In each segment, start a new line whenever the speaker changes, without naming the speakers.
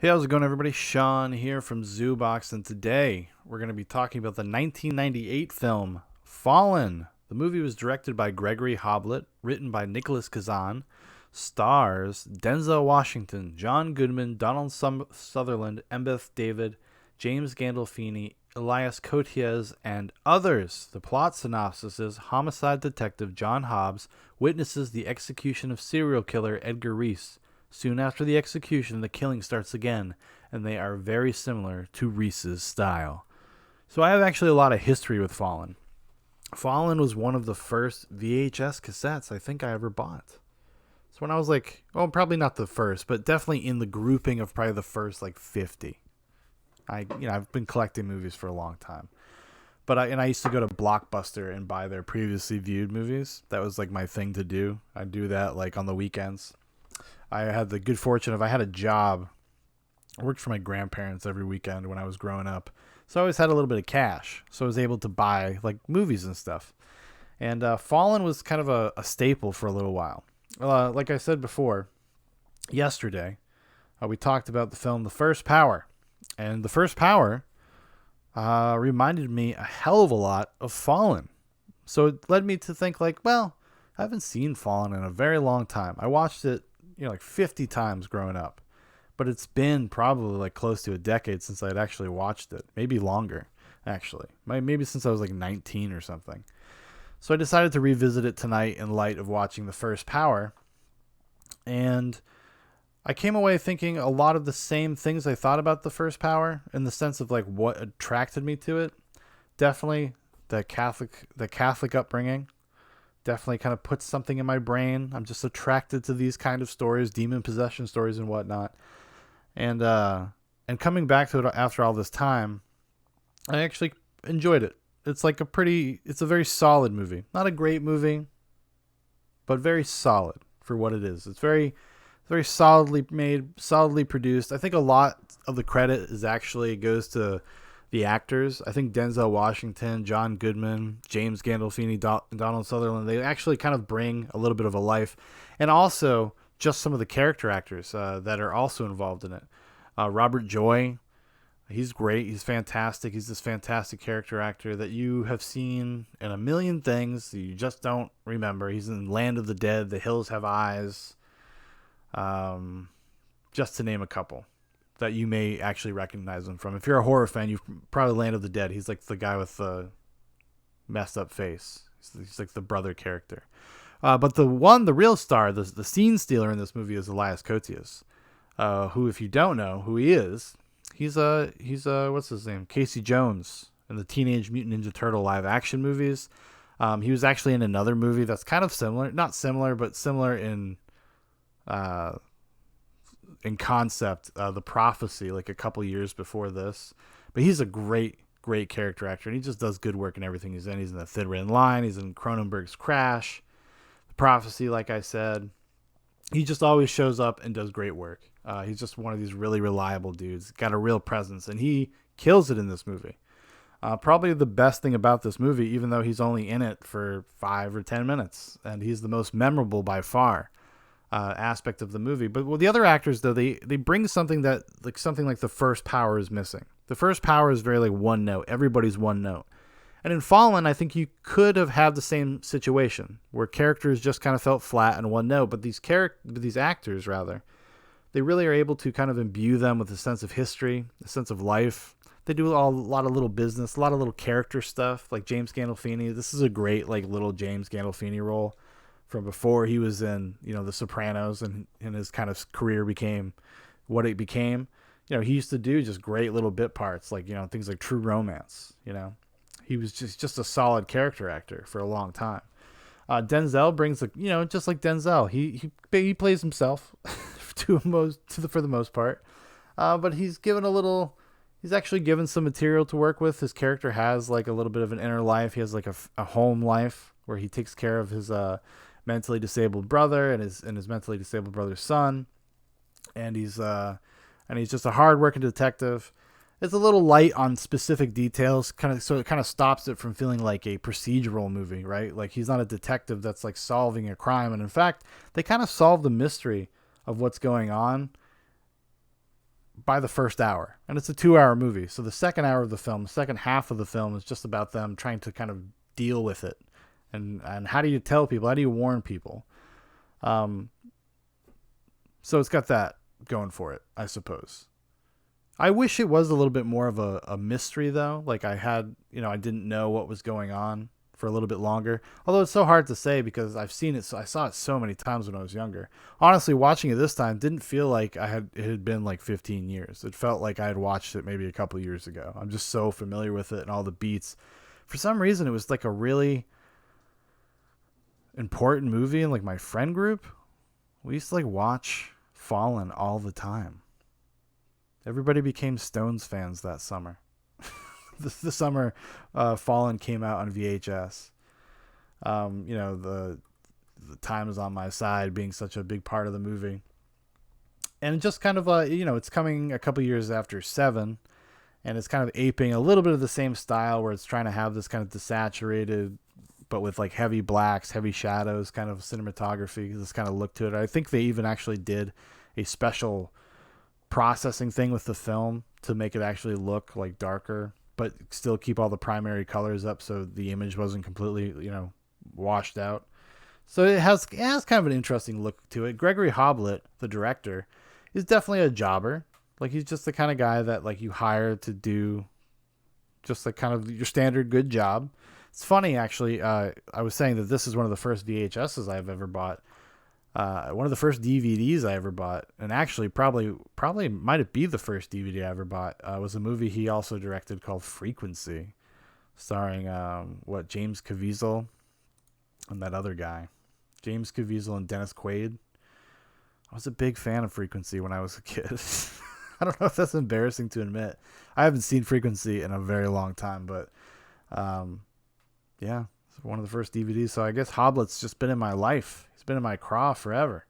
Hey, how's it going, everybody? Shaun here from Zoobox, and today we're going to be talking about the 1998 film Fallen. The movie was directed by Gregory Hoblit, written by Nicholas Kazan, stars Denzel Washington, John Goodman, Donald Sutherland, Embeth David, James Gandolfini, Elias Kotius, and others. The plot synopsis is homicide detective John Hobbs witnesses the execution of serial killer Edgar Reese. Soon after the execution, the killing starts again, and they are very similar to Reese's style. So I have actually a lot of history with Fallen. Fallen was one of the first VHS cassettes I think I ever bought. So when I was like, well, probably not the first, but definitely in the grouping of probably the first like 50. I've been collecting movies for a long time. But I used to go to Blockbuster and buy their previously viewed movies. That was like my thing to do. I'd do that like on the weekends. I had the good fortune of I had a job. I worked for my grandparents every weekend when I was growing up. So I always had a little bit of cash. So I was able to buy like movies and stuff. And Fallen was kind of a staple for a little while. Like I said before, yesterday, we talked about the film The First Power. And The First Power reminded me a hell of a lot of Fallen. So it led me to think like, well, I haven't seen Fallen in a very long time. I watched it like 50 times growing up, but it's been probably like close to a decade since I'd actually watched it. Maybe longer, actually. Maybe since I was like 19 or something. So I decided to revisit it tonight in light of watching The First Power. And I came away thinking a lot of the same things I thought about The First Power in the sense of like what attracted me to it. Definitely the Catholic upbringing. Definitely kind of puts something in my brain. I'm just attracted to these kind of stories, demon possession stories and whatnot. And coming back to it after all this time, I actually enjoyed it. It's a very solid movie. Not a great movie, but very solid for what it is. It's very solidly made, solidly produced. I think a lot of the credit goes to the actors. I think Denzel Washington, John Goodman, James Gandolfini, Donald Sutherland, they actually kind of bring a little bit of a life. And also just some of the character actors that are also involved in it. Robert Joy, he's great. He's fantastic. He's this fantastic character actor that you have seen in a million things that you just don't remember. He's in Land of the Dead, The Hills Have Eyes, just to name a couple that you may actually recognize him from. If you're a horror fan, you've probably Land of the Dead. He's like the guy with the messed up face. He's like the brother character. But the real star, the scene stealer in this movie is Elias Kotius, who, if you don't know who he is, he's what's his name? Casey Jones in the Teenage Mutant Ninja Turtle live action movies. He was actually in another movie that's kind of similar, not similar, but similar in concept, The Prophecy, like a couple years before this. But he's a great character actor, and he just does good work in everything he's in. He's in The Thin Red Line. He's in Cronenberg's Crash, The Prophecy, like I said. He just always shows up and does great work. He's just one of these really reliable dudes. Got a real presence, and he kills it in this movie. Probably the best thing about this movie, even though he's only in it for 5 or 10 minutes, and he's the most memorable by far. Aspect of the movie. But the other actors, though, they bring something like The First Power is missing. The First Power is very like one note. Everybody's one note. And in Fallen, I think you could have had the same situation where characters just kind of felt flat and one note, but these actors, rather, they really are able to kind of imbue them with a sense of history, a sense of life. They do a lot of little business, a lot of little character stuff, like James Gandolfini. This is a great like little James Gandolfini role from before he was in, The Sopranos, and his kind of career became what it became. He used to do just great little bit parts, like, things like True Romance. He was just a solid character actor for a long time. Denzel brings just like Denzel, he plays himself for the most part. But he's actually given some material to work with. His character has like a little bit of an inner life. He has like a home life where he takes care of his mentally disabled brother and his mentally disabled brother's son, and he's just a hardworking detective. It's a little light on specific details, so it kind of stops it from feeling like a procedural movie, right? Like he's not a detective that's like solving a crime, and in fact, they kind of solve the mystery of what's going on by the first hour, and it's a 2-hour movie. So the second hour of the film, the second half of the film, is just about them trying to kind of deal with it, and how do you tell people? How do you warn people? So it's got that going for it, I suppose. I wish it was a little bit more of a mystery, though. Like I didn't know what was going on for a little bit longer. Although it's so hard to say because I've seen it. So I saw it so many times when I was younger. Honestly, watching it this time didn't feel like it had been like 15 years. It felt like I had watched it maybe a couple years ago. I'm just so familiar with it and all the beats. For some reason, it was like a really important movie in like my friend group. We used to like watch Fallen all the time. Everybody became Stones fans that summer. the summer Fallen came out on VHS. The time is on my side being such a big part of the movie. And just kind of, it's coming a couple years after Seven. And it's kind of aping a little bit of the same style where it's trying to have this kind of desaturated, but with like heavy blacks, heavy shadows kind of cinematography, this kind of look to it. I think they even actually did a special processing thing with the film to make it actually look like darker, but still keep all the primary colors up so the image wasn't completely, washed out. So it has kind of an interesting look to it. Gregory Hoblit, the director, is definitely a jobber. Like he's just the kind of guy that like you hire to do just like kind of your standard good job. It's funny actually. I was saying that this is one of the first VHSs I've ever bought. One of the first DVDs I ever bought, and actually probably might it be the first DVD I ever bought, was a movie he also directed called Frequency, starring James Caviezel and that other guy, James Caviezel and Dennis Quaid. I was a big fan of Frequency when I was a kid. I don't know if that's embarrassing to admit. I haven't seen Frequency in a very long time, but yeah, it's one of the first DVDs. So I guess Hoblit's just been in my life. He's been in my craw forever.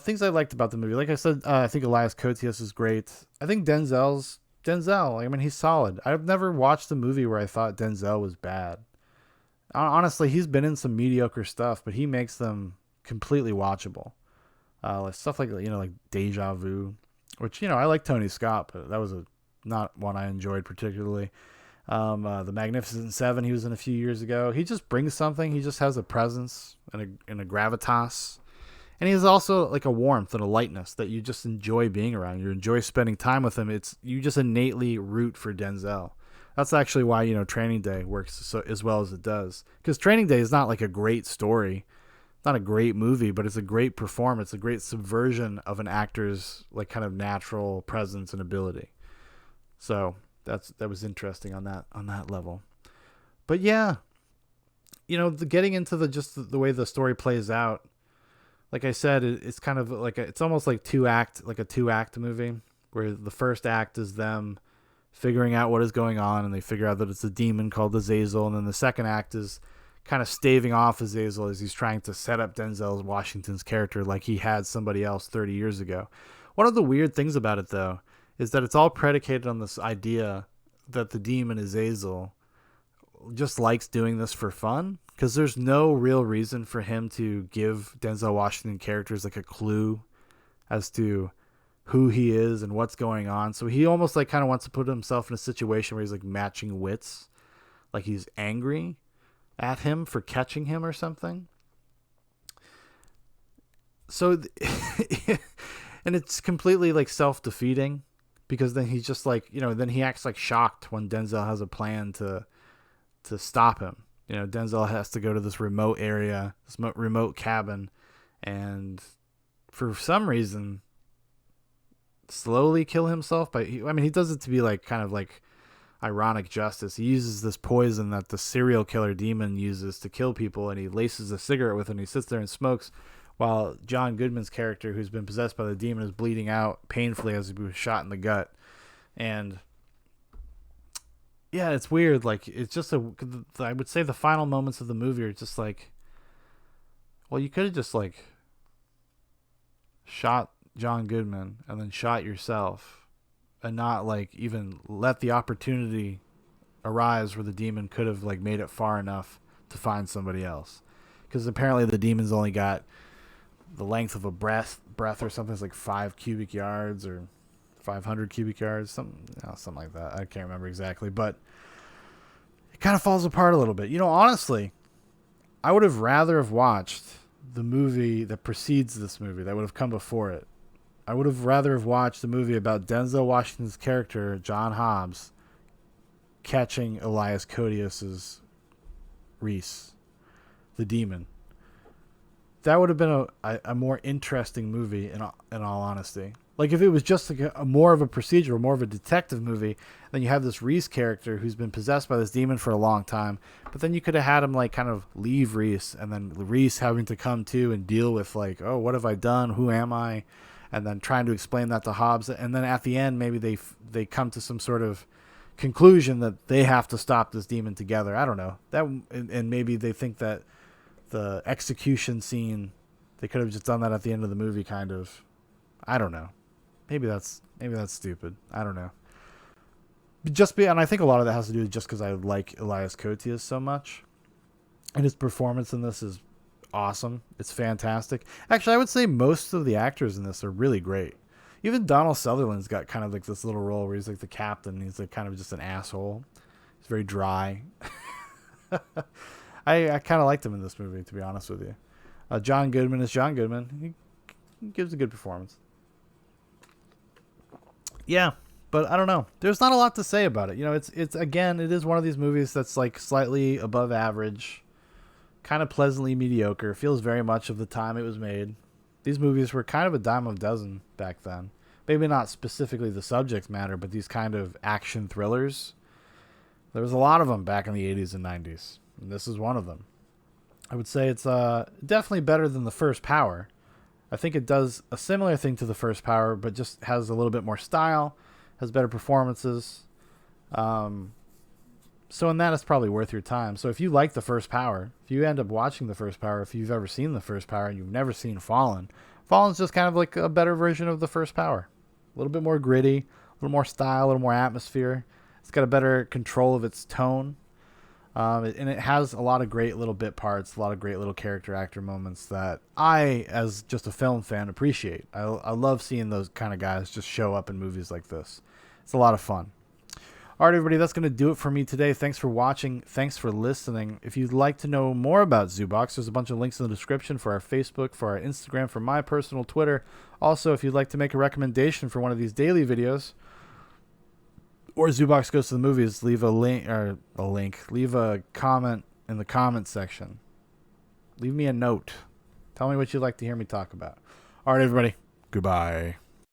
Things I liked about the movie. Like I said, I think Elias Kotius is great. I think Denzel. I mean, he's solid. I've never watched a movie where I thought Denzel was bad. Honestly, he's been in some mediocre stuff, but he makes them completely watchable. Like stuff like Deja Vu, which I like Tony Scott, but that was not one I enjoyed particularly. The Magnificent Seven he was in a few years ago. He just brings something. He just has a presence and a gravitas, and he has also like a warmth and a lightness that you just enjoy being around. You enjoy spending time with him. You just innately root for Denzel. That's actually why Training Day works so as well as it does, because Training Day is not like a great story, not a great movie, but it's a great performance, a great subversion of an actor's like kind of natural presence and ability. So that was interesting on that level. But yeah, getting into the way the story plays out, like I said, it's kind of like it's almost like a two act movie where the first act is them figuring out what is going on, and they figure out that it's a demon called Azazel, and then the second act is kind of staving off Azazel as he's trying to set up Denzel Washington's character like he had somebody else 30 years ago. One of the weird things about it, though, is that it's all predicated on this idea that the demon Azazel just likes doing this for fun, because there's no real reason for him to give Denzel Washington characters like a clue as to who he is and what's going on. So he almost like kind of wants to put himself in a situation where he's like matching wits, like he's angry at him for catching him or something. So and it's completely like self-defeating, because then he's just like, then he acts like shocked when Denzel has a plan to stop him. Denzel has to go to this remote area, this remote cabin, and for some reason slowly kill himself he does it to be like kind of like ironic justice. He uses this poison that the serial killer demon uses to kill people, and he laces a cigarette with it, and he sits there and smokes while John Goodman's character, who's been possessed by the demon, is bleeding out painfully as he was shot in the gut. And yeah, it's weird. Like, it's just I would say the final moments of the movie are just like, well, you could have just like shot John Goodman and then shot yourself, and not like even let the opportunity arise where the demon could have like made it far enough to find somebody else. Because apparently the demon's only got the length of a breath or something. It's like 5 cubic yards, or 500 cubic yards, something like that. I can't remember exactly, but it kind of falls apart a little bit. Honestly, I would have rather have watched the movie that precedes this movie that would have come before it. I would have rather have watched the movie about Denzel Washington's character, John Hobbs, catching Elias Kotius's Reese, the demon. That would have been a more interesting movie in all honesty. Like if it was just like a more of a procedure, more of a detective movie, then you have this Reese character who's been possessed by this demon for a long time, but then you could have had him like kind of leave Reese, and then Reese having to come to and deal with like, oh, what have I done? Who am I? And then trying to explain that to Hobbs, and then at the end maybe they come to some sort of conclusion that they have to stop this demon together. I don't know that, and maybe they think that the execution scene, they could have just done that at the end of the movie, kind of. I don't know. Maybe that's stupid. I don't know. And I think a lot of that has to do with just because I like Elias Kotius so much, and his performance in this is awesome. It's fantastic. Actually, I would say most of the actors in this are really great. Even Donald Sutherland's got kind of like this little role where he's like the captain. He's like kind of just an asshole. He's very dry. I kind of liked him in this movie, to be honest with you. John Goodman is John Goodman. He gives a good performance. Yeah, but I don't know. There's not a lot to say about it. It's again, it is one of these movies that's like slightly above average, kind of pleasantly mediocre. Feels very much of the time it was made. These movies were kind of a dime a dozen back then. Maybe not specifically the subject matter, but these kind of action thrillers. There was a lot of them back in the 80s and 90s. And this is one of them. I would say it's definitely better than The First Power. I think it does a similar thing to The First Power, but just has a little bit more style, has better performances. So in that, it's probably worth your time. So if you like The First Power, if you end up watching The First Power, if you've ever seen The First Power and you've never seen Fallen, Fallen's just kind of like a better version of The First Power. A little bit more gritty, a little more style, a little more atmosphere. It's got a better control of its tone. And it has a lot of great little bit parts, a lot of great little character actor moments that I, as just a film fan, appreciate. I love seeing those kind of guys just show up in movies like this. It's a lot of fun. All right, everybody, that's going to do it for me today. Thanks for watching. Thanks for listening. If you'd like to know more about Zoobox, there's a bunch of links in the description for our Facebook, for our Instagram, for my personal Twitter. Also, if you'd like to make a recommendation for one of these daily videos, or Zoobox Goes to the Movies, leave leave a comment in the comment section. Leave me a note. Tell me what you'd like to hear me talk about. All right, everybody. Goodbye.